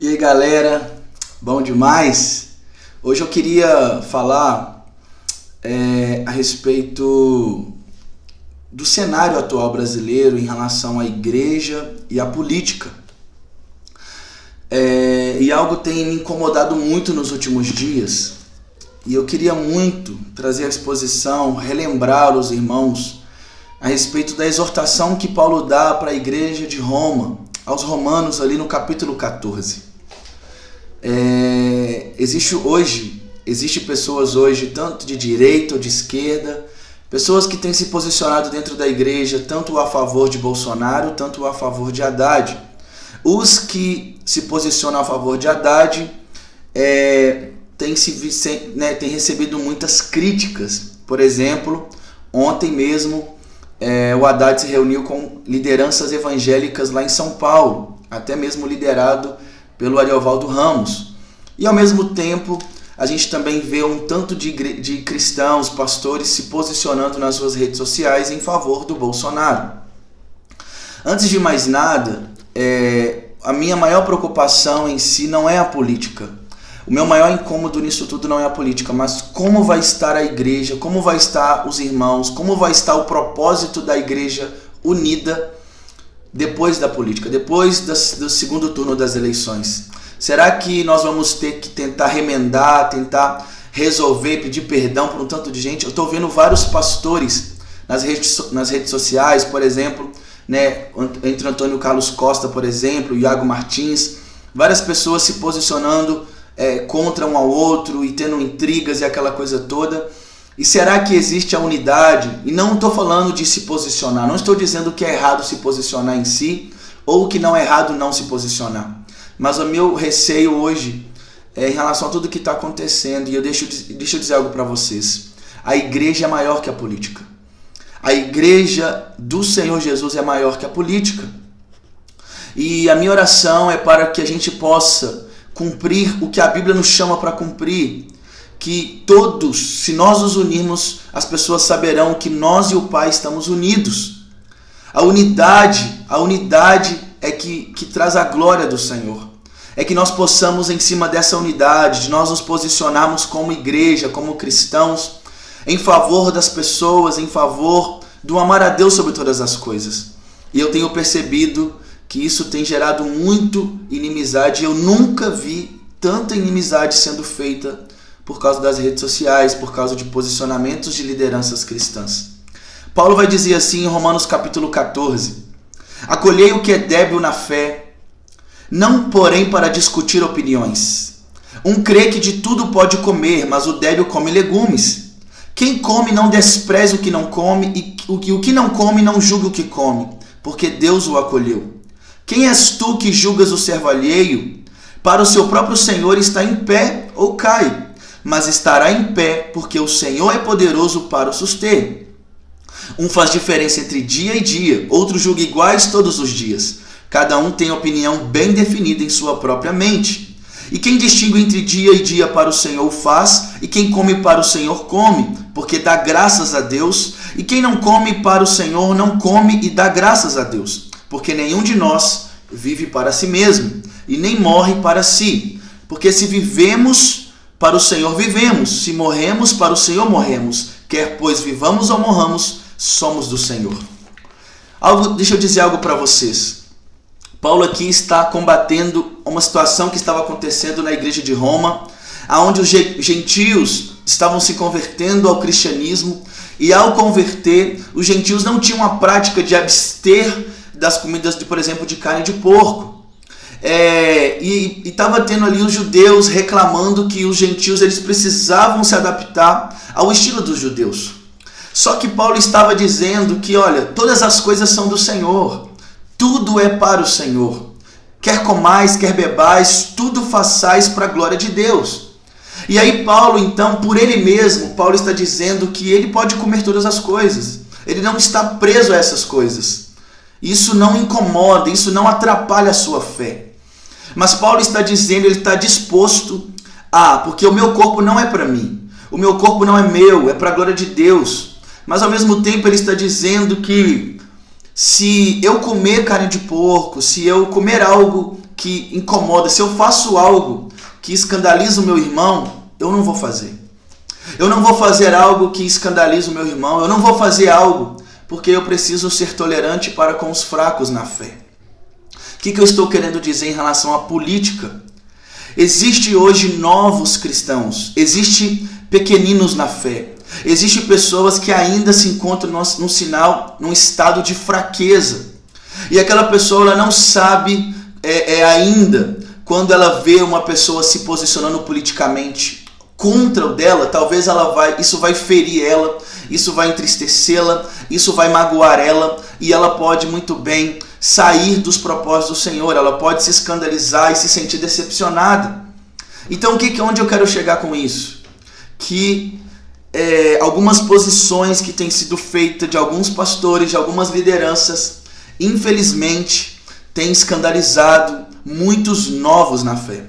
E aí galera, bom demais? Hoje eu queria falar a respeito do cenário atual brasileiro em relação à igreja e à política. E algo tem me incomodado muito nos últimos dias, e eu queria muito trazer à exposição, relembrar os irmãos a respeito da exortação que Paulo dá para a igreja de Roma, aos romanos ali no capítulo 14. Existe pessoas hoje, tanto de direita ou de esquerda, pessoas que têm se posicionado dentro da igreja, tanto a favor de Bolsonaro, tanto a favor de Haddad. Os que se posicionam a favor de Haddad têm recebido muitas críticas. Por exemplo, ontem mesmo o Haddad se reuniu com lideranças evangélicas lá em São Paulo, até mesmo liderado pelo Ariovaldo Ramos. E ao mesmo tempo, a gente também vê um tanto de cristãos, pastores se posicionando nas suas redes sociais em favor do Bolsonaro. Antes de mais nada, a minha maior preocupação em si não é a política. O meu maior incômodo nisso tudo não é a política, mas como vai estar a igreja, como vai estar os irmãos, como vai estar o propósito da igreja unida depois da política, depois do segundo turno das eleições. Será que nós vamos ter que tentar remendar, tentar resolver, pedir perdão por um tanto de gente? Eu estou vendo vários pastores nas redes sociais, por exemplo, entre Antônio Carlos Costa, por exemplo, Iago Martins, várias pessoas se posicionando contra um ao outro e tendo intrigas e aquela coisa toda. E será que existe a unidade? E não estou falando de se posicionar, não estou dizendo que é errado se posicionar em si, ou que não é errado não se posicionar. Mas o meu receio hoje é em relação a tudo que está acontecendo, e deixa eu dizer algo para vocês. A igreja é maior que a política. A igreja do Senhor Jesus é maior que a política. E a minha oração é para que a gente possa cumprir o que a Bíblia nos chama para cumprir, que todos, se nós nos unirmos, as pessoas saberão que nós e o Pai estamos unidos. A unidade é que traz a glória do Senhor. É que nós possamos, em cima dessa unidade, de nós nos posicionarmos como igreja, como cristãos, em favor das pessoas, em favor do amar a Deus sobre todas as coisas. E eu tenho percebido que isso tem gerado muito inimizade. Eu nunca vi tanta inimizade sendo feita por causa das redes sociais, por causa de posicionamentos de lideranças cristãs. Paulo vai dizer assim em Romanos capítulo 14: acolhei o que é débil na fé, não porém para discutir opiniões. Um crê que de tudo pode comer, mas o débil come legumes. Quem come não despreze o que não come, e o que não come não julgue o que come, porque Deus o acolheu. Quem és tu que julgas o servo alheio? Para o seu próprio Senhor está em pé ou cai, mas estará em pé, porque o Senhor é poderoso para o suster. Um faz diferença entre dia e dia, outro julga iguais todos os dias. Cada um tem opinião bem definida em sua própria mente. E quem distingue entre dia e dia para o Senhor faz, e quem come para o Senhor come, porque dá graças a Deus. E quem não come para o Senhor não come e dá graças a Deus, porque nenhum de nós vive para si mesmo, e nem morre para si. Porque se vivemos, para o Senhor vivemos, se morremos, para o Senhor morremos. Quer pois vivamos ou morramos, somos do Senhor. Deixa eu dizer algo para vocês. Paulo aqui está combatendo uma situação que estava acontecendo na igreja de Roma, onde os gentios estavam se convertendo ao cristianismo, e ao converter, os gentios não tinham a prática de abster das comidas, por exemplo, de carne de porco. E estava tendo ali os judeus reclamando que os gentios eles precisavam se adaptar ao estilo dos judeus. Só que Paulo estava dizendo que, olha, todas as coisas são do Senhor. Tudo é para o Senhor. Quer comais, quer bebais, tudo façais para a glória de Deus. E aí Paulo, então, por ele mesmo, Paulo está dizendo que ele pode comer todas as coisas. Ele não está preso a essas coisas. Isso não incomoda, isso não atrapalha a sua fé. Mas Paulo está dizendo, ele está disposto porque o meu corpo não é para mim. O meu corpo não é meu, é para a glória de Deus. Mas ao mesmo tempo ele está dizendo que se eu comer carne de porco, se eu comer algo que incomoda, se eu faço algo que escandaliza o meu irmão, eu não vou fazer. Eu não vou fazer algo que escandaliza o meu irmão, eu não vou fazer algo porque eu preciso ser tolerante para com os fracos na fé. O que eu estou querendo dizer em relação à política? Existe hoje novos cristãos, existe pequeninos na fé, existe pessoas que ainda se encontram num estado de fraqueza. E aquela pessoa ela não sabe ainda, quando ela vê uma pessoa se posicionando politicamente contra o dela, talvez isso vai ferir ela, isso vai entristecê-la, isso vai magoar ela, e ela pode muito bem sair dos propósitos do Senhor, ela pode se escandalizar e se sentir decepcionada. Então, onde eu quero chegar com isso? Que algumas posições que têm sido feitas de alguns pastores, de algumas lideranças, infelizmente, têm escandalizado muitos novos na fé.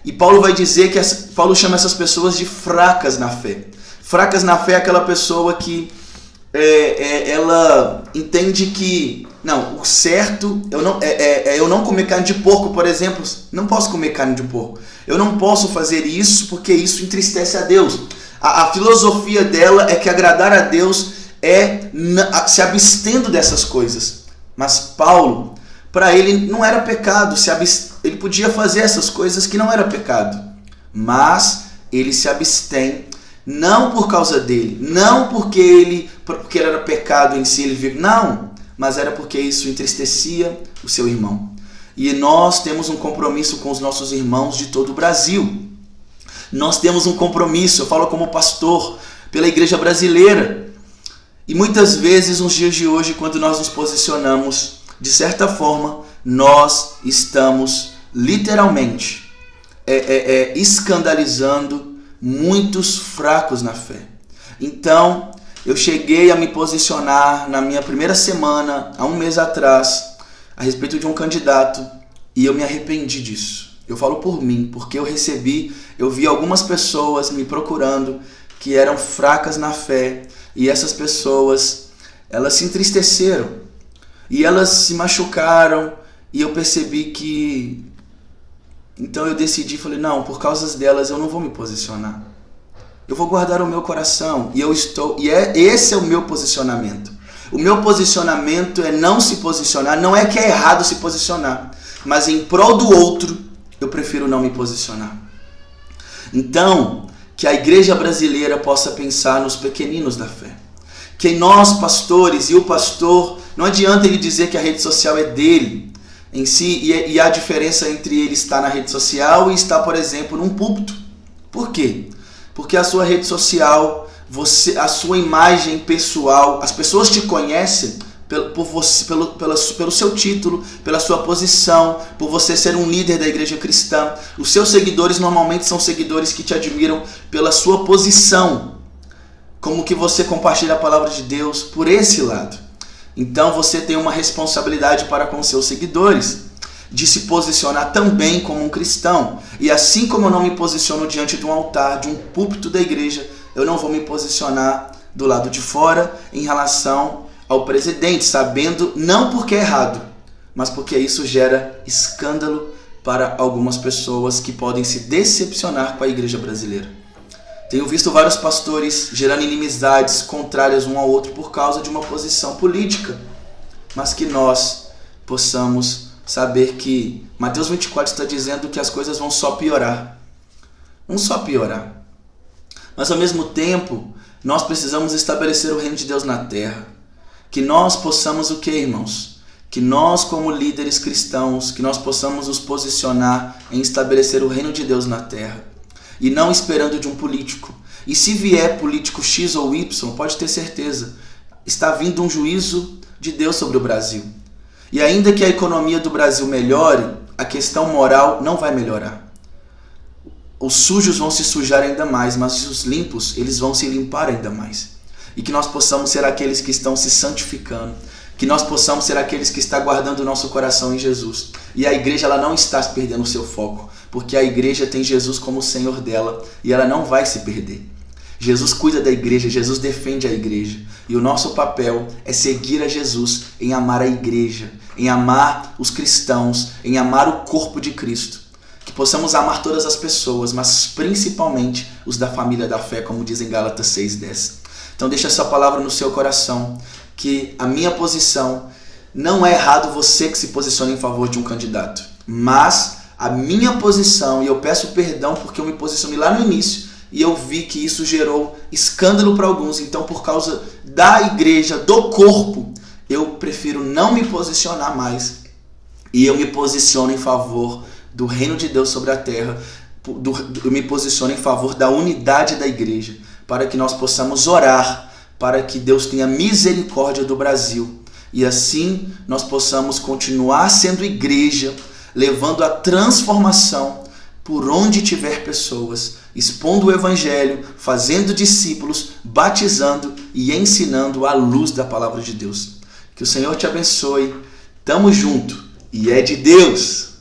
E Paulo vai dizer Paulo chama essas pessoas de fracas na fé. Fracas na fé é aquela pessoa que ela entende que não, o certo eu não comer carne de porco, por exemplo. Não posso comer carne de porco. Eu não posso fazer isso porque isso entristece a Deus. A filosofia dela é que agradar a Deus é se abstendo dessas coisas. Mas Paulo, para ele não era pecado, ele podia fazer essas coisas que não era pecado. Mas ele se abstém, não por causa dele, não porque era pecado em si, não, mas era porque isso entristecia o seu irmão. E nós temos um compromisso com os nossos irmãos de todo o Brasil. Nós temos um compromisso, eu falo como pastor, pela igreja brasileira. E muitas vezes, nos dias de hoje, quando nós nos posicionamos, de certa forma, nós estamos literalmente escandalizando muitos fracos na fé. Então, eu cheguei a me posicionar na minha primeira semana, há um mês atrás, a respeito de um candidato, e eu me arrependi disso. Eu falo por mim, porque eu vi algumas pessoas me procurando que eram fracas na fé, e essas pessoas, elas se entristeceram, e elas se machucaram, e eu percebi que... Então eu decidi, falei, não, por causa delas eu não vou me posicionar. Eu vou guardar o meu coração, esse é o meu posicionamento. O meu posicionamento é não se posicionar, não é que é errado se posicionar, mas em prol do outro, eu prefiro não me posicionar. Então, que a igreja brasileira possa pensar nos pequeninos da fé. Que nós, pastores, e o pastor, não adianta ele dizer que a rede social é dele em si, e a diferença entre ele estar na rede social e estar, por exemplo, num púlpito. Por quê? Porque a sua rede social, a sua imagem pessoal, as pessoas te conhecem pelo seu título, pela sua posição, por você ser um líder da igreja cristã. Os seus seguidores normalmente são seguidores que te admiram pela sua posição, como que você compartilha a palavra de Deus por esse lado. Então você tem uma responsabilidade para com seus seguidores, de se posicionar também como um cristão. E assim como eu não me posiciono diante de um altar, de um púlpito da igreja, eu não vou me posicionar do lado de fora em relação ao presidente, sabendo, não porque é errado, mas porque isso gera escândalo para algumas pessoas que podem se decepcionar com a igreja brasileira. Tenho visto vários pastores gerando inimizades contrárias um ao outro por causa de uma posição política, mas que nós possamos saber que Mateus 24 está dizendo que as coisas vão só piorar. Vão só piorar. Mas ao mesmo tempo, nós precisamos estabelecer o reino de Deus na terra. Que nós possamos o que, irmãos? Que nós, como líderes cristãos, que nós possamos nos posicionar em estabelecer o reino de Deus na terra. E não esperando de um político. E se vier político X ou Y, pode ter certeza, está vindo um juízo de Deus sobre o Brasil. E ainda que a economia do Brasil melhore, a questão moral não vai melhorar. Os sujos vão se sujar ainda mais, mas os limpos, eles vão se limpar ainda mais. E que nós possamos ser aqueles que estão se santificando, que nós possamos ser aqueles que estão guardando o nosso coração em Jesus. E a igreja ela não está perdendo o seu foco, porque a igreja tem Jesus como Senhor dela e ela não vai se perder. Jesus cuida da igreja, Jesus defende a igreja. E o nosso papel é seguir a Jesus em amar a igreja, em amar os cristãos, em amar o corpo de Cristo. Que possamos amar todas as pessoas, mas principalmente os da família da fé, como diz em Gálatas 6:10. Então deixa essa palavra no seu coração, que a minha posição não é errado você que se posiciona em favor de um candidato, mas a minha posição, e eu peço perdão porque eu me posicionei lá no início e eu vi que isso gerou escândalo para alguns, então por causa da igreja, do corpo, eu prefiro não me posicionar mais e eu me posiciono em favor do reino de Deus sobre a terra, eu me posiciono em favor da unidade da igreja, para que nós possamos orar, para que Deus tenha misericórdia do Brasil e assim nós possamos continuar sendo igreja, levando a transformação por onde tiver pessoas, expondo o evangelho, fazendo discípulos, batizando e ensinando à luz da palavra de Deus. Que o Senhor te abençoe. Tamo junto e é de Deus.